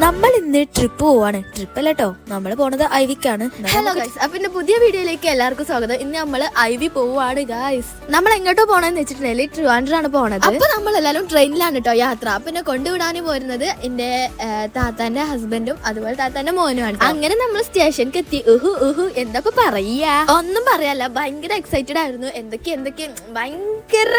നമ്മൾ ഇന്ന് ട്രിപ്പ് പോവാണ്. ട്രിപ്പ് അല്ല കേട്ടോ, നമ്മൾ പോണത് ഐവിക്കാണ്. ഹലോ ഗൈസ്, അപ്പൊ എന്റെ പുതിയ വീഡിയോയിലേക്ക് എല്ലാവർക്കും സ്വാഗതം. ഇന്ന് നമ്മള് ഐവി പോവാണ് ഗൈസ്. നമ്മൾ എങ്ങോട്ടോ പോണെന്ന് വെച്ചിട്ടുണ്ടെങ്കിൽ ട്രിവാൻഡ്രാണ് പോണത്. അപ്പൊ നമ്മളെല്ലാരും ട്രെയിനിലാണ് കേട്ടോ യാത്ര. അപ്പൊ എന്നെ കൊണ്ടുവിടാനും പോരുന്നത് എന്റെ താത്താന്റെ ഹസ്ബൻഡും അതുപോലെ താത്താന്റെ മോനുമാണ്. അങ്ങനെ നമ്മൾ സ്റ്റേഷനിലേക്ക് എത്തി. എന്താ പറയാ, ഒന്നും പറയാല്ല, ഭയങ്കര എക്സൈറ്റഡ് ആയിരുന്നു. എന്തൊക്കെ ഭയങ്കര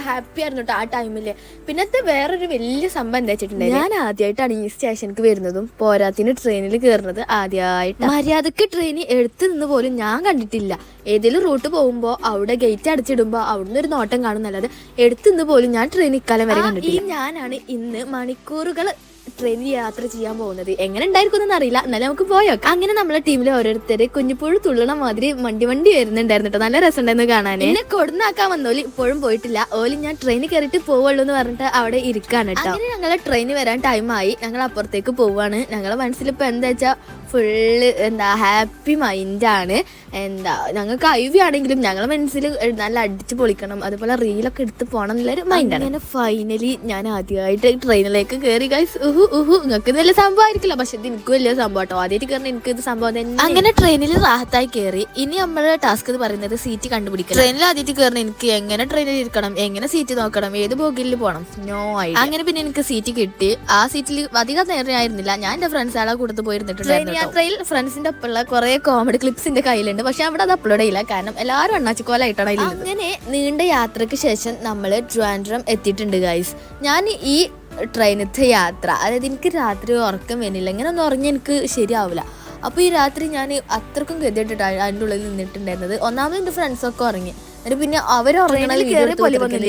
ഹാപ്പി ആയിരുന്നു കേട്ടോ ആ ടൈമില്. പിന്നത്തെ വേറൊരു വലിയ സംഭവം എന്താ വെച്ചിട്ടുണ്ടെങ്കിൽ, ഞാൻ ആദ്യമായിട്ടാണ് ഈ സ്റ്റേഷനിലേക്ക് വരുന്നതും പോരാത്തിന് ട്രെയിനിൽ കയറുന്നത് ആദ്യമായിട്ട്. മര്യാദക്ക് ട്രെയിൻ എടുത്തു നിന്ന് പോലും ഞാൻ കണ്ടിട്ടില്ല. ഏതെങ്കിലും റൂട്ട് പോകുമ്പോൾ അവിടെ ഗേറ്റ് അടച്ചിടുമ്പോൾ അവിടുന്ന് ഒരു നോട്ടം കാണുന്നല്ലാതെ എടുത്തു നിന്ന് പോലും ഞാൻ ട്രെയിൻ ഇക്കാലം വരെ കണ്ടിട്ടില്ല. ഞാനാണ് ഇന്ന് മണിക്കൂറുകൾ ട്രെയിനിൽ യാത്ര ചെയ്യാൻ പോകുന്നത്. എങ്ങനെ ഉണ്ടായിരിക്കും അറിയില്ല, എന്നാലും നമുക്ക് പോയോ. അങ്ങനെ നമ്മളെ ടീമിലെ ഓരോരുത്തര് കുഞ്ഞിപ്പുഴു തുള്ളണ മാതിരി വണ്ടി വരുന്നുണ്ടായിരുന്നു കേട്ടോ. നല്ല രസമുണ്ടായിരുന്നു കാണാൻ. എന്നെ കൊടുന്നാക്കാൻ വന്നോല് ഇപ്പോഴും പോയിട്ടില്ല. ഓല് ഞാൻ ട്രെയിനിൽ കയറിയിട്ട് പോവുള്ളൂ എന്ന് പറഞ്ഞിട്ട് അവിടെ ഇരിക്കാണ് കേട്ടോ. അങ്ങനെ ഞങ്ങളെ ട്രെയിൻ വരാൻ ടൈമായി. ഞങ്ങൾ അപ്പുറത്തേക്ക് പോവാണ്. ഞങ്ങളെ മനസ്സിൽ ഇപ്പൊ എന്താ വെച്ചാ ഫുള്ള് ഹാപ്പി മൈൻഡാണ്. ഞങ്ങൾക്ക് ഐവി ആണെങ്കിലും ഞങ്ങളെ മനസ്സിൽ നല്ല അടിച്ചു പൊളിക്കണം, അതുപോലെ റീലൊക്കെ എടുത്ത് പോകണം എന്നുള്ളൊരു മൈൻഡാണ്. അങ്ങനെ ഫൈനലി ഞാൻ ആദ്യമായിട്ട് ട്രെയിനിലേക്ക് കയറി ഗൈസ്. നിങ്ങൾക്ക് ഇത് വലിയ സംഭവം ആയിരിക്കില്ല, പക്ഷെ ഇത് എനിക്ക് വലിയ സംഭവം കേട്ടോ. ആദ്യമായിട്ട് കയറി എനിക്ക് ഇത് സംഭവം തന്നെ. അങ്ങനെ ട്രെയിനിൽ റാഹത്തായി കയറി. ഇനി നമ്മുടെ ടാസ്ക് എന്ന് പറയുന്നത് സീറ്റ് കണ്ടുപിടിക്കണം. ട്രെയിനിൽ ആദ്യമായിട്ട് കയറുന്ന എനിക്ക് എങ്ങനെ ട്രെയിനിൽ ഇരിക്കണം, എങ്ങനെ സീറ്റ് നോക്കണം, ഏത് ബോഗിൽ പോകണം, നോ ഐഡിയ. അങ്ങനെ പിന്നെ എനിക്ക് സീറ്റ് കിട്ടി. ആ സീറ്റിൽ അധികം നേരം ആയിരുന്നില്ല, ഞാൻ എന്റെ ഫ്രണ്ട്സുകളെ കൂടെ പോയിരുന്നിട്ടുണ്ട്. യാത്രയിൽ ഫ്രണ്ട്സിന്റെ ഒപ്പമുള്ള കുറെ കോമഡി ക്ലിപ്സ് എന്റെ കയ്യിലുണ്ട്, പക്ഷെ അവിടെ അത് അപ്ലോഡ് ചെയ്യില്ല, കാരണം എല്ലാവരും അണ്ണാച്ചിക്കോലായിട്ടാണ് അതിൽ. അങ്ങനെ നീണ്ട യാത്രക്ക് ശേഷം നമ്മൾ ട്രിവാൻഡ്രം എത്തിയിട്ടുണ്ട് ഗൈസ്. ഞാൻ ഈ ട്രെയിനത്തെ യാത്ര, അതായത് എനിക്ക് രാത്രി ഉറക്കം വരുന്നില്ല, ഇങ്ങനെ ഒന്ന് ഉറങ്ങി എനിക്ക് ശരിയാവില്ല. അപ്പോൾ ഈ രാത്രി ഞാൻ അത്രക്കും ഗതിയിട്ടിട്ടാണ് അതിൻ്റെ ഉള്ളിൽ നിന്നിട്ടുണ്ടായിരുന്നത്. ഒന്നാമത് എൻ്റെ ഫ്രണ്ട്സൊക്കെ ഉറങ്ങി. എന്നിട്ട് പിന്നെ അവരുറങ്ങണ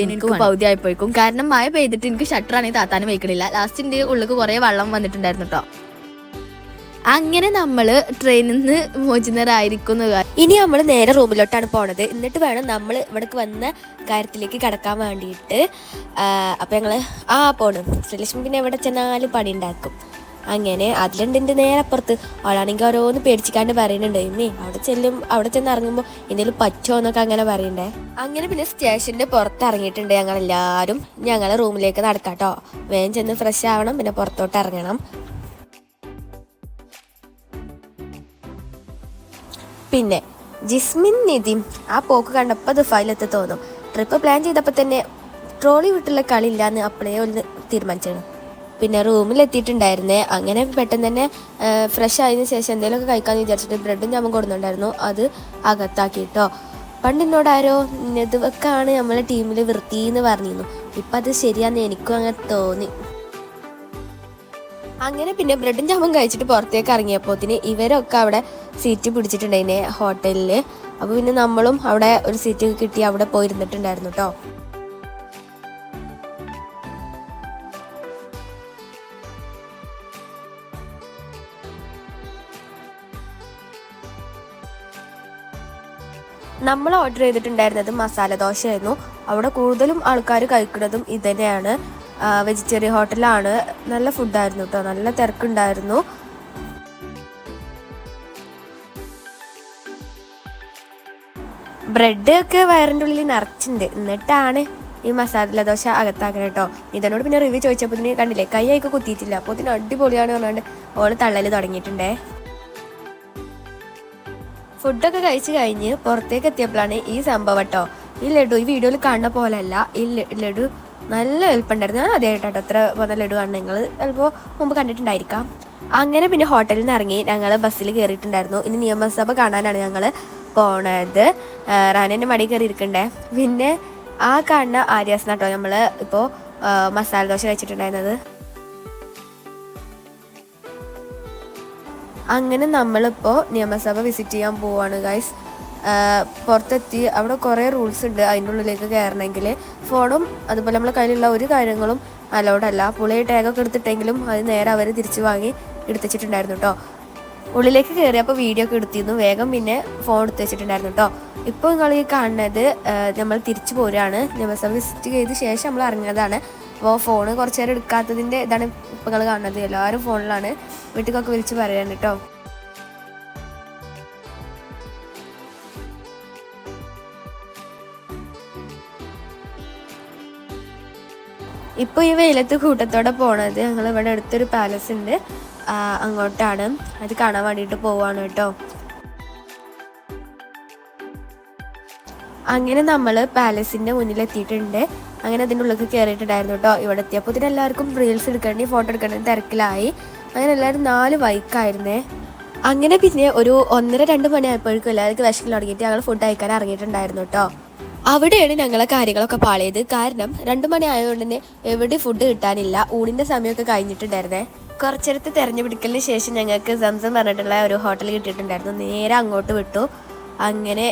എനിക്ക് പകുതി ആയിപ്പോയിക്കും, കാരണം മഴ പെയ്തിട്ട് എനിക്ക് ഷട്ടറാണെങ്കിൽ താത്താനും വയ്ക്കണില്ല. ലാസ്റ്റിൻ്റെ ഉള്ളിൽ കുറേ വെള്ളം വന്നിട്ടുണ്ടായിരുന്നു കേട്ടോ. അങ്ങനെ നമ്മള് ട്രെയിനിൽ നിന്ന് മോചിതരായിരിക്കുന്നു. ഇനി നമ്മൾ നേരെ റൂമിലോട്ടാണ് പോണത്. എന്നിട്ട് വേണം നമ്മൾ ഇവിടേക്ക് വന്ന കാര്യത്തിലേക്ക് കടക്കാൻ വേണ്ടിയിട്ട്. അപ്പം ഞങ്ങൾ പോണം. ശ്രീലക്ഷ്മി പിന്നെ എവിടെ ചെന്നാലും പണി ഉണ്ടാക്കും. അങ്ങനെ അതിലുണ്ട് എൻ്റെ നേരെ അപ്പുറത്ത്. അവളാണെങ്കിൽ ഓരോന്ന് പേടിച്ചിക്കാണ്ട് പറയുന്നുണ്ട്, ഇമ്മേ അവിടെ ചെന്ന് ഇറങ്ങുമ്പോൾ എന്തെങ്കിലും പറ്റുമോ എന്നൊക്കെ അങ്ങനെ പറയണ്ടേ. അങ്ങനെ പിന്നെ സ്റ്റേഷൻ്റെ പുറത്ത് ഇറങ്ങിയിട്ടുണ്ട് ഞങ്ങളെല്ലാവരും. ഞങ്ങളെ റൂമിലേക്ക് നടക്കാട്ടോ. വേഗം ചെന്ന് ഫ്രഷ് ആവണം, പിന്നെ പുറത്തോട്ട് ഇറങ്ങണം. പിന്നെ ജിസ്മിൻ നിധിം ആ പോക്ക് കണ്ടപ്പോൾ അത് ഫൈലെത്തി തോന്നും. ട്രിപ്പ് പ്ലാൻ ചെയ്തപ്പോൾ തന്നെ ട്രോളി വിട്ടുള്ള കളി ഇല്ലാന്ന് അപ്പോഴേ ഒന്ന് തീരുമാനിച്ചാണ്. പിന്നെ റൂമിലെത്തിയിട്ടുണ്ടായിരുന്നേ. അങ്ങനെ പെട്ടെന്ന് തന്നെ ഫ്രഷ് ആയതിനു ശേഷം എന്തെങ്കിലുമൊക്കെ കഴിക്കാമെന്ന് വിചാരിച്ചിട്ട് ബ്രെഡും ജാമും കൊടുക്കുന്നുണ്ടായിരുന്നു. അത് അകത്താക്കിയിട്ടോ. പണ്ട് എന്നോട് ആരോ ഇതൊക്കെയാണ് നമ്മളെ ടീമിൽ വൃത്തിന്ന് പറഞ്ഞിരുന്നു. ഇപ്പം അത് ശരിയാന്ന് എനിക്കും അങ്ങനെ തോന്നി. അങ്ങനെ പിന്നെ ബ്രെഡും ജാമും കഴിച്ചിട്ട് പുറത്തേക്ക് ഇറങ്ങിയപ്പോത്തിന് ഇവരൊക്കെ അവിടെ സീറ്റ് പിടിച്ചിട്ടുണ്ടായിനെ ഹോട്ടലിൽ. അപ്പോൾ പിന്നെ നമ്മളും അവിടെ ഒരു സീറ്റ് കിട്ടി അവിടെ പോയിരുന്നിട്ടുണ്ടായിരുന്നു കേട്ടോ. നമ്മൾ ഓർഡർ ചെയ്തിട്ടുണ്ടായിരുന്നത് മസാല ദോശയായിരുന്നു. അവിടെ കൂടുതലും ആൾക്കാർ കഴിക്കുന്നതും ഇത് തന്നെയാണ്. വെജിറ്റേറിയൻ ഹോട്ടലാണ്. നല്ല ഫുഡായിരുന്നു കേട്ടോ, നല്ല തിരക്കുണ്ടായിരുന്നു. ബ്രെഡ് ഒക്കെ വയറിൻ്റെ ഉള്ളിൽ നിറച്ചിട്ടുണ്ട്. എന്നിട്ടാണ് ഈ മസാല ദോശ അകത്താക്കണം കേട്ടോ. ഇതിനോട് പിന്നെ റിവ്യൂ ചോദിച്ചപ്പോൾ ഇതിന് കണ്ടില്ലേ, കൈയൊക്കെ കുത്തിയിട്ടില്ല. അപ്പോൾ ഇതിന് അടിപൊളിയാണ് പറഞ്ഞുകൊണ്ട് ഓള് തള്ളൽ തുടങ്ങിയിട്ടുണ്ടേ. ഫുഡൊക്കെ കഴിച്ച് കഴിഞ്ഞ് പുറത്തേക്ക് എത്തിയപ്പോഴാണ് ഈ സംഭവം കേട്ടോ. ഈ ലഡു ഈ വീഡിയോയിൽ കാണുന്ന പോലെയല്ല. ഈ ലഡു നല്ല എളുപ്പമുണ്ടായിരുന്നു. ഞാൻ ആദ്യമായിട്ടോ അത്ര പോകുന്ന ലഡു ആണ്. നിങ്ങൾ ചിലപ്പോൾ മുമ്പ് കണ്ടിട്ടുണ്ടായിരിക്കാം. അങ്ങനെ പിന്നെ ഹോട്ടലിൽ നിന്ന് ഇറങ്ങി ഞങ്ങൾ ബസ്സിൽ കയറിയിട്ടുണ്ടായിരുന്നു. ഇനി നിയമസഭ കാണാനാണ് ഞങ്ങൾ പോണത്. റാനേൻ്റെ മടി കയറി ഇരിക്കണ്ടേ. പിന്നെ ആ കാണുന്ന ആര്യാസ് കേട്ടോ നമ്മൾ ഇപ്പോൾ മസാല ദോശ കഴിച്ചിട്ടുണ്ടായിരുന്നത്. അങ്ങനെ നമ്മളിപ്പോൾ നിയമസഭ വിസിറ്റ് ചെയ്യാൻ പോവാണ് ഗൈസ്. പുറത്തെത്തി. അവിടെ കുറേ റൂൾസ് ഉണ്ട് അതിൻ്റെ ഉള്ളിലേക്ക് കയറണമെങ്കിൽ. ഫോണും അതുപോലെ നമ്മളെ കയ്യിലുള്ള ഒരു കാര്യങ്ങളും അലൗഡല്ല. പുളിയെ ടാഗൊക്കെ എടുത്തിട്ടെങ്കിലും അത് നേരെ അവർ തിരിച്ച് വാങ്ങി എടുത്തിട്ടുണ്ടായിരുന്നു കേട്ടോ. ഉള്ളിലേക്ക് കയറിയപ്പോൾ വീഡിയോ ഒക്കെ എടുത്തിരുന്നു. വേഗം പിന്നെ ഫോൺ എടുത്ത് വെച്ചിട്ടുണ്ടായിരുന്നു കേട്ടോ. ഇപ്പോൾ നിങ്ങൾ ഈ കാണുന്നത് നമ്മൾ തിരിച്ചു പോരുകയാണ്. നിയമസഭ വിസിറ്റ് ചെയ്ത ശേഷം നമ്മൾ ഇറങ്ങിയതാണ്. അപ്പോൾ ഫോണ് കുറച്ച് നേരം എടുക്കാത്തതിൻ്റെ ഇതാണ് ഇപ്പോൾ നിങ്ങൾ കാണുന്നത്. എല്ലാവരും ഫോണിലാണ്. വീട്ടിലൊക്കെ വിളിച്ച് പറയാൻ കേട്ടോ. ഇപ്പോൾ ഈ വെയിലത്ത് കൂട്ടത്തോടെ പോണത് ഞങ്ങൾ ഇവിടെ അടുത്തൊരു പാലസ് ഉണ്ട്, അങ്ങോട്ടാണ്. അത് കാണാൻ വേണ്ടിയിട്ട് പോവാണ് കേട്ടോ. അങ്ങനെ നമ്മൾ പാലസിൻ്റെ മുന്നിലെത്തിയിട്ടുണ്ട്. അങ്ങനെ അതിൻ്റെ ഉള്ളിൽ കയറിയിട്ടുണ്ടായിരുന്നു കേട്ടോ. ഇവിടെ എത്തിയപ്പോൾ ഇതിനെല്ലാവർക്കും റീൽസ് എടുക്കണേ ഫോട്ടോ എടുക്കണേ തിരക്കിലായി. അങ്ങനെ എല്ലാവരും 4 ബൈക്കായിരുന്നേ. അങ്ങനെ പിന്നെ ഒരു 1:30-2 മണിയായപ്പോഴേക്കും എല്ലാവർക്കും വിശക്കിൽ തുടങ്ങിയിട്ട് ഞങ്ങൾ ഫുഡ് കഴിക്കാൻ ഇറങ്ങിയിട്ടുണ്ടായിരുന്നു കേട്ടോ. അവിടെയാണ് ഞങ്ങളെ കാര്യങ്ങളൊക്കെ പാളിയത്. കാരണം 2 മണി ആയതുകൊണ്ട് തന്നെ എവിടെ ഫുഡ് കിട്ടാനില്ല. ഊണിൻ്റെ സമയമൊക്കെ കഴിഞ്ഞിട്ടുണ്ടായിരുന്നേ. കുറച്ചെടുത്ത് തിരഞ്ഞുപിടിക്കലിന് ശേഷം ഞങ്ങൾക്ക് സംസം പറഞ്ഞിട്ടുള്ള ഒരു ഹോട്ടൽ കിട്ടിയിട്ടുണ്ടായിരുന്നു. നേരെ അങ്ങോട്ട് വിട്ടു. അങ്ങനെ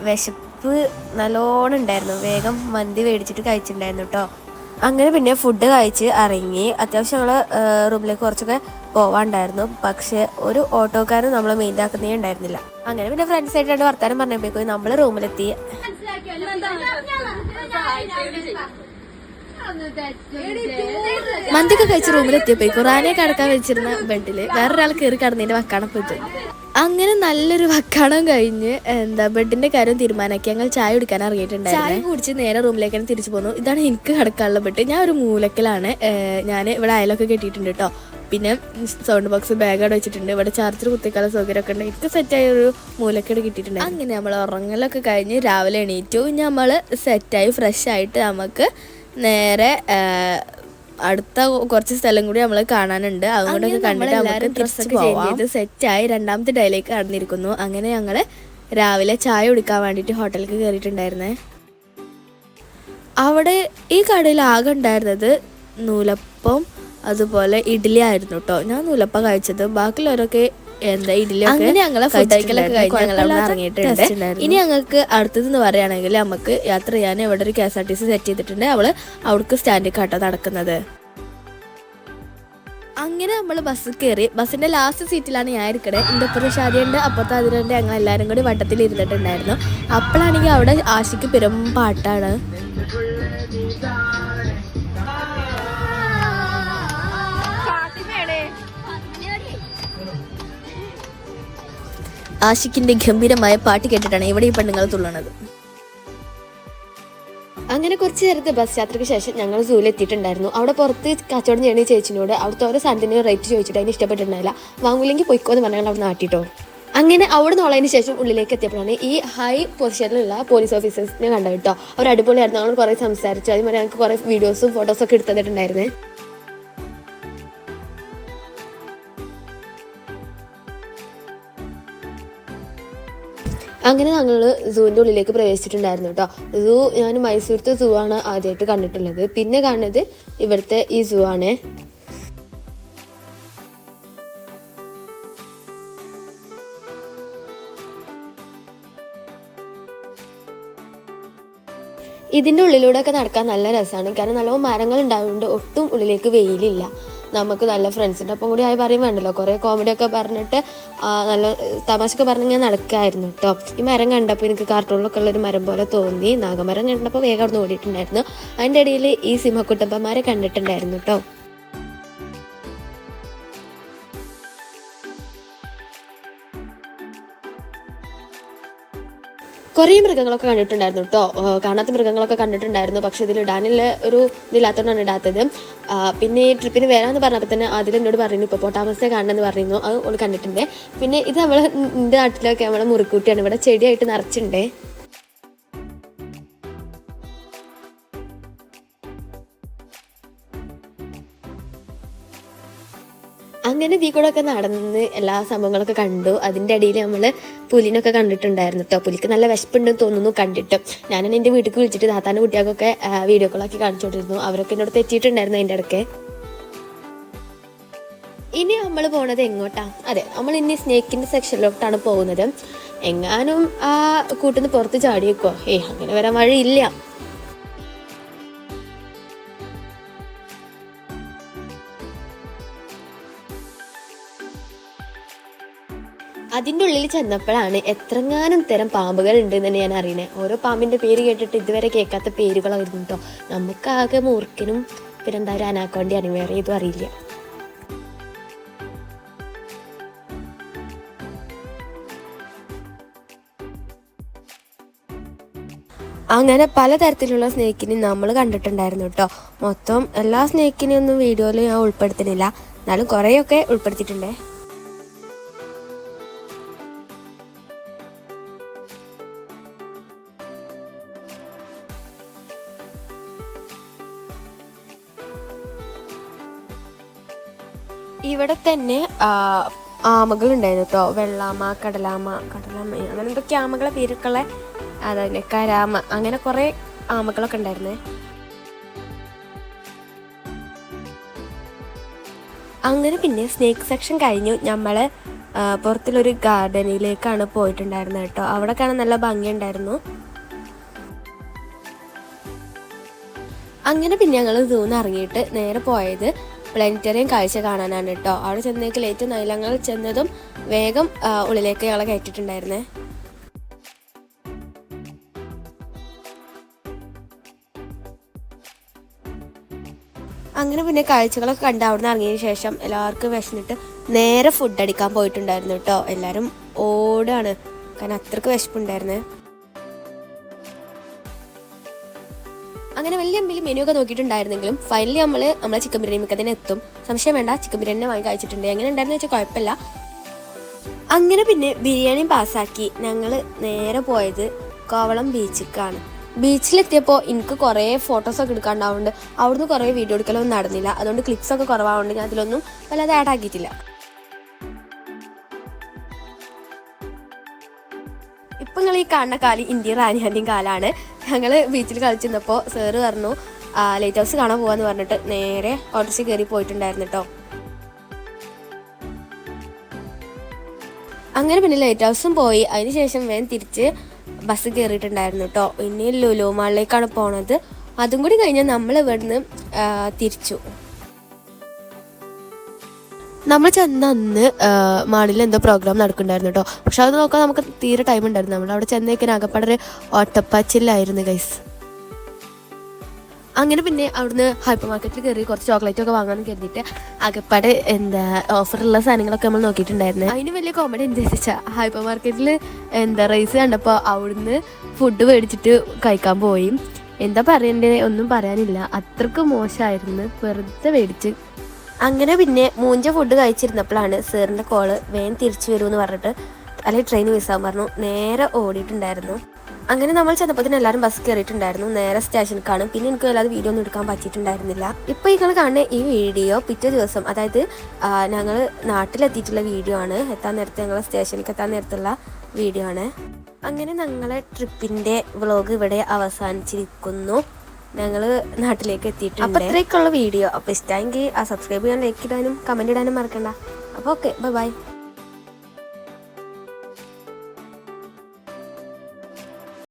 വിശപ്പ് നല്ലോണം ഉണ്ടായിരുന്നു. വേഗം മന്തി മേടിച്ചിട്ട് കഴിച്ചിട്ടുണ്ടായിരുന്നു കേട്ടോ. അങ്ങനെ പിന്നെ ഫുഡ് കഴിച്ച് ഇറങ്ങി. അത്യാവശ്യം ഞങ്ങൾ റൂമിലേക്ക് കുറച്ചൊക്കെ പോവാണ്ടായിരുന്നു. പക്ഷെ ഒരു ഓട്ടോക്കാരൻ നമ്മളെ മെയിൻറ്റാക്കുന്നേ ഉണ്ടായിരുന്നില്ല. അങ്ങനെ പിന്നെ ഫ്രണ്ട്സായിട്ട് 2 വർത്താനം പറഞ്ഞപ്പോഴേക്കും നമ്മൾ റൂമിലെത്തി. മന്തിയൊക്കെ കഴിച്ച് റൂമിലെത്തിയപ്പോഴേക്കും റാനെ കിടക്കാൻ വെച്ചിരുന്ന ബെഡിൽ വേറൊരാൾ കയറി കിടന്നതിന്റെ വക്കാണം പോയി. അങ്ങനെ നല്ലൊരു വക്കാണം കഴിഞ്ഞ് ബെഡിന്റെ കാര്യം തീരുമാനമാക്കി ഞങ്ങൾ ചായ കുടിക്കാൻ ഇറങ്ങിയിട്ടുണ്ടായിരുന്നു. ചായ കുടിച്ച് നേരെ റൂമിലേക്കാണ് തിരിച്ചു പോന്നു. ഇതാണ് എനിക്ക് കിടക്കാനുള്ള ബെഡ്. ഞാൻ ഒരു മൂലക്കലാണ്. ഞാൻ ഇവിടെ അയലൊക്കെ കെട്ടിയിട്ടുണ്ട് കേട്ടോ. പിന്നെ സൗണ്ട് ബോക്സ് ബാഗ് അവിടെ വെച്ചിട്ടുണ്ട്. ഇവിടെ ചാർജർ കുത്തിക്കാനുള്ള സൗകര്യമൊക്കെ ഉണ്ട്. എനിക്ക് സെറ്റായ ഒരു മൂലക്കേട് കിട്ടിയിട്ടുണ്ട്. അങ്ങനെ നമ്മൾ ഉറങ്ങലൊക്കെ കഴിഞ്ഞ് രാവിലെ എണീറ്റു. നമ്മൾ സെറ്റായി ഫ്രഷ് ആയിട്ട് നമുക്ക് നേരെ അടുത്ത കുറച്ച് സ്ഥലം കൂടി നമ്മൾ കാണാനുണ്ട്. അതുകൊണ്ടൊക്കെ കണ്ടിട്ട് നമുക്ക് ഡ്രസ്സൊക്കെ ചേഞ്ച് ചെയ്ത് സെറ്റായി 2ാമത്തെ ഡേയിലേക്ക് കടന്നിരിക്കുന്നു. അങ്ങനെ ഞങ്ങൾ രാവിലെ ചായ കുടിക്കാൻ വേണ്ടിയിട്ട് ഹോട്ടലിലേക്ക് കയറിയിട്ടുണ്ടായിരുന്നേ. അവിടെ ഈ കടയിൽ ആകെ ഉണ്ടായിരുന്നത് നൂലപ്പം അതുപോലെ ഇഡ്ഡലി ആയിരുന്നു കേട്ടോ. ഞാൻ നൂലപ്പം കഴിച്ചത്, ബാക്കിയുള്ളവരൊക്കെ ഇഡ്ഡലിയൊക്കെ ഞങ്ങളെ ഫുഡ് കഴിക്കലൊക്കെ കഴിഞ്ഞ് ഞങ്ങൾ ഇറങ്ങിയിട്ടുണ്ട്. ഇനി ഞങ്ങൾക്ക് അടുത്തതെന്ന് പറയുകയാണെങ്കിൽ നമുക്ക് യാത്ര ചെയ്യാൻ ഇവിടെ ഒരു KSRTC സെറ്റ് ചെയ്തിട്ടുണ്ട്. അവിടേക്ക് സ്റ്റാൻഡിൽ കാട്ടോ നടക്കുന്നത്. അങ്ങനെ നമ്മൾ ബസ് കയറി. ബസ്സിന്റെ ലാസ്റ്റ് സീറ്റിലാണ് ഞാൻ ഇരിക്കണേ. എൻ്റെ ഒപ്പം ഷാദിയുണ്ട്, അപ്പുറത്തെ അതിലുണ്ട്. ഞങ്ങൾ എല്ലാവരും കൂടി വട്ടത്തിൽ ഇരുന്നിട്ടുണ്ടായിരുന്നു. അപ്പോഴാണെങ്കിൽ അവിടെ ആഷിക്ക് പെരും പാട്ടാണ്. ആഷിക്കിന്റെ ഗംഭീരമായ പാട്ട് കേട്ടിട്ടാണ് ഇവിടെ ഈ പെണ്ണുങ്ങൾ തുള്ളണത്. അങ്ങനെ കുറച്ച് നേരത്തെ ബസ് യാത്രയ്ക്ക് ശേഷം ഞങ്ങൾ സൂവിൽ എത്തിയിട്ടുണ്ടായിരുന്നു. അവിടെ പുറത്ത് കച്ചവടം ചെയ്യുന്ന ചേച്ചിനോട് അവിടുത്തെ ഓരോ സാധനത്തിന് റേറ്റ് ചോദിച്ചിട്ട് അതിന് ഇഷ്ടപ്പെട്ടിട്ടുണ്ടായില്ല. വാങ്ങൂല്ലെങ്കിൽ പൊയ്ക്കോ എന്ന് പറഞ്ഞാൽ അവിടെ നാട്ടിട്ടോ. അങ്ങനെ അവിടെ നിന്നുള്ളതിന് ശേഷം ഉള്ളിലേക്ക് എത്തിയപ്പോഴാണ് ഈ ഹൈ പൊസിഷനിലുള്ള പോലീസ് ഓഫീസേഴ്സിനെ കണ്ടത് കേട്ടോ. അവർ അടിപൊളിയായിരുന്നു. ഞങ്ങൾ കുറേ സംസാരിച്ചു. അതുമാതിരി ഞങ്ങൾക്ക് കുറേ വീഡിയോസും ഫോട്ടോസൊക്കെ എടുത്തു തന്നിട്ടുണ്ടായിരുന്നേ. അങ്ങനെ ഞങ്ങൾ സൂവിൻ്റെ ഉള്ളിലേക്ക് പ്രവേശിച്ചിട്ടുണ്ടായിരുന്നു കേട്ടോ. ഞാൻ മൈസൂരത്തെ സൂ ആണ് ആദ്യമായിട്ട് കണ്ടിട്ടുള്ളത്. പിന്നെ കാണുന്നത് ഇവിടുത്തെ ഈ സൂ ആണ്. ഇതിൻ്റെ ഉള്ളിലൂടെയൊക്കെ നടക്കാൻ നല്ല രസമാണ്. കാരണം നല്ല മരങ്ങൾ ഉണ്ടായതുകൊണ്ട് ഒട്ടും ഉള്ളിലേക്ക് വെയിലില്ല. നമുക്ക് നല്ല ഫ്രണ്ട്സിൻ്റെ ഒപ്പം കൂടി ആയി പറയും വേണ്ടല്ലോ. കുറേ കോമഡിയൊക്കെ പറഞ്ഞിട്ട് നല്ല തമാശയൊക്കെ പറഞ്ഞിങ്ങനെ നടക്കായിരുന്നു കേട്ടോ. ഈ മരം കണ്ടപ്പോൾ എനിക്ക് കാർട്ടൂണിലൊക്കെ ഉള്ളൊരു മരം പോലെ തോന്നി. നാഗമരം കണ്ടപ്പോൾ വേഗം അവിടെ നിന്ന് ഓടിയിട്ടുണ്ടായിരുന്നു. അതിൻ്റെ ഇടയിൽ ഈ സിംഹക്കുട്ടപ്പന്മാരെ കണ്ടിട്ടുണ്ടായിരുന്നു കേട്ടോ. കുറേ മൃഗങ്ങളൊക്കെ കണ്ടിട്ടുണ്ടായിരുന്നു കേട്ടോ. കാണാത്ത മൃഗങ്ങളൊക്കെ കണ്ടിട്ടുണ്ടായിരുന്നു. പക്ഷെ ഇതിലിടാനുള്ള ഒരു ഇതില്ലാത്തതുകൊണ്ടാണ് ഇടാത്തത്. പിന്നെ ഈ ട്രിപ്പിന് വരാമെന്ന് പറഞ്ഞപ്പോൾ തന്നെ അതിൽ എന്നോട് പറയുന്നു ഹിപ്പോപ്പൊട്ടാമസിനെ കാണണമെന്ന് പറയുന്നു. അത് ഒന്ന് കണ്ടിട്ടുണ്ട്. പിന്നെ ഇത് എൻ്റെ നാട്ടിലൊക്കെ നമ്മളെ മുറിക്കൂട്ടിയാണ്. ഇവിടെ ചെടിയായിട്ട് നിറച്ചിട്ടുണ്ട്. അങ്ങനെ ഇതിൽ കൂടെ ഒക്കെ നടന്ന് എല്ലാ സംഭവങ്ങളൊക്കെ കണ്ടു. അതിൻ്റെ ഇടയിൽ നമ്മൾ പുലിനൊക്കെ കണ്ടിട്ടുണ്ടായിരുന്നു കേട്ടോ. പുലിക്ക് നല്ല വിശപ്പുണ്ടെന്ന് തോന്നുന്നു കണ്ടിട്ട്. ഞാനെന്നെ എൻ്റെ വീട്ടിൽ വിളിച്ചിട്ട് താത്താൻ്റെ കുട്ടികൾക്കൊക്കെ വീഡിയോ കോളാക്കി കാണിച്ചുകൊണ്ടിരുന്നു. അവരൊക്കെ എന്നോട് തെറ്റിയിട്ടുണ്ടായിരുന്നു അതിൻ്റെ ഇടയ്ക്ക്. ഇനി നമ്മൾ പോണത് എങ്ങോട്ടാ? അതെ, നമ്മൾ ഇനി സ്നേക്കിൻ്റെ സെക്ഷനിലോട്ടാണ് പോകുന്നത്. എങ്ങാനും ആ കൂട്ടിന്ന് പുറത്ത് ചാടിയേക്കോ? അങ്ങനെ വരാൻ വഴിയില്ല. അതിൻ്റെ ഉള്ളിൽ ചെന്നപ്പോഴാണ് എത്രങ്ങാനും തരം പാമ്പുകൾ ഉണ്ടെന്ന് തന്നെ ഞാൻ അറിയണേ. ഓരോ പാമ്പിൻ്റെ പേര് കേട്ടിട്ട് ഇതുവരെ കേൾക്കാത്ത പേരുകളായിരുന്നു കേട്ടോ. നമുക്കാകെ മൂർഖനും പിന്നെന്താ ഒരു അനാക്കോണ്ടിയാണ്, വേറെ ഇതും അറിയില്ല. അങ്ങനെ പലതരത്തിലുള്ള സ്നേക്കിനെ നമ്മൾ കണ്ടിട്ടുണ്ടായിരുന്നു കേട്ടോ. മൊത്തം എല്ലാ സ്നേക്കിനെയും ഒന്നും വീഡിയോയിൽ ഞാൻ ഉൾപ്പെടുത്തുന്നില്ല, എന്നാലും കുറേയൊക്കെ ഉൾപ്പെടുത്തിയിട്ടുണ്ടേ. ഇവിടെ തന്നെ ആമകൾ ഉണ്ടായിരുന്നു കേട്ടോ. വെള്ളാമ, കടലാമ അങ്ങനെ എന്തൊക്കെ ആമകളെ പേരൊക്കെയുള്ള അതന്നെ കരാമ, അങ്ങനെ കുറേ ആമകളൊക്കെ ഉണ്ടായിരുന്നേ. അങ്ങനെ പിന്നെ സ്നേക്ക് സെക്ഷൻ കഴിഞ്ഞു നമ്മൾ പുറത്തുള്ളൊരു ഗാർഡനിലേക്കാണ് പോയിട്ടുണ്ടായിരുന്നത് കേട്ടോ. അവിടെ കാണാൻ നല്ല ഭംഗിയുണ്ടായിരുന്നു. അങ്ങനെ പിന്നെ ഞങ്ങൾ സൂന്ന് ഇറങ്ങിയിട്ട് നേരെ പോയത് പ്ലാനറ്റോറിയം കാഴ്ച കാണാനാണ് കേട്ടോ. അവിടെ ചെന്നേക്ക് ലേറ്റ് ആയില്ല, ഞങ്ങൾ ചെന്നതും വേഗം ഉള്ളിലേക്ക് ഞങ്ങളെ കയറ്റിട്ടുണ്ടായിരുന്നേ. അങ്ങനെ പിന്നെ കാഴ്ചകളൊക്കെ കണ്ട് അവിടെ നിന്ന് ഇറങ്ങിയതിന് ശേഷം എല്ലാവർക്കും വിശന്നിട്ട് നേരെ ഫുഡ് അടിക്കാൻ പോയിട്ടുണ്ടായിരുന്നു കേട്ടോ. എല്ലാവരും ഓടാണ്, കാരണം അത്രയ്ക്ക് വിശപ്പുണ്ടായിരുന്നേ. അങ്ങനെ വലിയ മെനു ഒക്കെ നോക്കിയിട്ടുണ്ടായിരുന്നെങ്കിലും ഫൈനലി നമ്മളെ ചിക്കൻ ബിരിയാണിക്ക് തന്നെ എത്തും. സംശയം വേണ്ട, ചിക്കൻ ബിരിയാണി വാങ്ങി കഴിച്ചിട്ടുണ്ട്. എങ്ങനെ ഉണ്ടായിരുന്നു വെച്ചാൽ കുഴപ്പമില്ല. അങ്ങനെ പിന്നെ ബിരിയാണി പാസ്സാക്കി ഞങ്ങൾ നേരെ പോയത് കോവളം ബീച്ചിലേക്കാണ്. ബീച്ചിലെത്തിയപ്പോൾ എനിക്ക് കുറേ ഫോട്ടോസൊക്കെ എടുക്കാണ്ടാവുന്നുണ്ട്. അവിടുന്ന് കുറേ വീഡിയോ എടുക്കലൊന്നും നടന്നില്ല. അതുകൊണ്ട് ക്ലിപ്സൊക്കെ കുറവാകുകൊണ്ട് ഞാൻ അതിലൊന്നും വല്ലാതെ ആഡ് ആക്കിയിട്ടില്ല. ഇപ്പം നിങ്ങൾ ഈ കാണുന്ന കാലി ഇന്ത്യ റാനിയാൻ്റെയും കാലാണ്. ഞങ്ങൾ ബീച്ചിൽ കളിച്ചിരുന്നപ്പോൾ സാറ് പറഞ്ഞു ലൈറ്റ് ഹൗസ് കാണാൻ പോകാമെന്ന് പറഞ്ഞിട്ട് നേരെ ഓട്ടോറിക്ഷ കയറി പോയിട്ടുണ്ടായിരുന്നു കേട്ടോ. അങ്ങനെ പിന്നെ ലൈറ്റ് ഹൗസും പോയി. അതിന് ശേഷം വേഗം തിരിച്ച് ബസ് കയറിയിട്ടുണ്ടായിരുന്നു കേട്ടോ. ഇനി ലുലു മാളിലേക്കാണ് പോണത്. അതും കൂടി കഴിഞ്ഞാൽ നമ്മൾ ഇവിടുന്ന് തിരിച്ചു. നമ്മൾ ചെന്ന അന്ന് മാളിൽ എന്തോ പ്രോഗ്രാം നടക്കുന്നുണ്ടായിരുന്നു കേട്ടോ. പക്ഷെ അത് നോക്കാൻ നമുക്ക് തീരെ ടൈം ഉണ്ടായിരുന്നു. നമ്മൾ അവിടെ ചെന്നേക്കാൻ ആകപ്പാടെ ഓട്ടപ്പാച്ചിലായിരുന്നു ഗൈസ്. അങ്ങനെ പിന്നെ അവിടുന്ന് ഹൈപ്പർ മാർക്കറ്റിൽ കയറി കുറച്ച് ചോക്ലേറ്റ് ഒക്കെ വാങ്ങാമെന്ന് കരുതിയിട്ട് ആകപ്പാട് ഓഫറുള്ള സാധനങ്ങളൊക്കെ നമ്മൾ നോക്കിയിട്ടുണ്ടായിരുന്നു. അതിന് വലിയ കോമഡി എന്താ വെച്ചാൽ ഹൈപ്പർ മാർക്കറ്റിൽ റൈസ് കണ്ടപ്പോൾ അവിടുന്ന് ഫുഡ് മേടിച്ചിട്ട് കഴിക്കാൻ പോയി. എന്താ പറയണ്ടേ, ഒന്നും പറയാനില്ല, അത്രക്ക് മോശമായിരുന്നു, വെറുതെ മേടിച്ച്. അങ്ങനെ പിന്നെ മൂഞ്ച ഫുഡ് കഴിച്ചിരുന്നപ്പോഴാണ് സാറിൻ്റെ കോള് വേഗം തിരിച്ചു വരുമെന്ന് പറഞ്ഞിട്ട്, അല്ലെങ്കിൽ ട്രെയിൻ മിസ്സാകാൻ പറഞ്ഞു, നേരെ ഓടിയിട്ടുണ്ടായിരുന്നു. അങ്ങനെ നമ്മൾ ചെന്നപ്പോൾ എല്ലാവരും ബസ് കയറിയിട്ടുണ്ടായിരുന്നു. നേരെ സ്റ്റേഷനിലേക്കാണ്. പിന്നെ എനിക്ക് അല്ലാതെ വീഡിയോ ഒന്നും എടുക്കാൻ പറ്റിയിട്ടുണ്ടായിരുന്നില്ല. ഇപ്പോൾ നിങ്ങൾ കാണുന്ന ഈ വീഡിയോ പിറ്റേ ദിവസം, അതായത് ഞങ്ങൾ നാട്ടിലെത്തിയിട്ടുള്ള വീഡിയോ ആണ്. എത്താൻ നേരത്തെ ഞങ്ങൾ സ്റ്റേഷനിലേക്ക് എത്താൻ നേരത്തുള്ള വീഡിയോ ആണ്. അങ്ങനെ ഞങ്ങളെ ട്രിപ്പിൻ്റെ വ്ളോഗ് ഇവിടെ അവസാനിച്ചിരിക്കുന്നു. ഞങ്ങൾ നാട്ടിലേക്ക് എത്തിയിട്ടുണ്ട്. അപ്പോൾ ഇത്രയൊക്കെയുള്ള വീഡിയോ. അപ്പോൾ ഇഷ്ടമെങ്കിൽ സബ്സ്ക്രൈബ് ചെയ്യാൻ, ലൈക്ക് ഇടാനും കമൻറ്റ് ഇടാനും മറക്കണ്ട. അപ്പോൾ ഓക്കെ, ബൈ.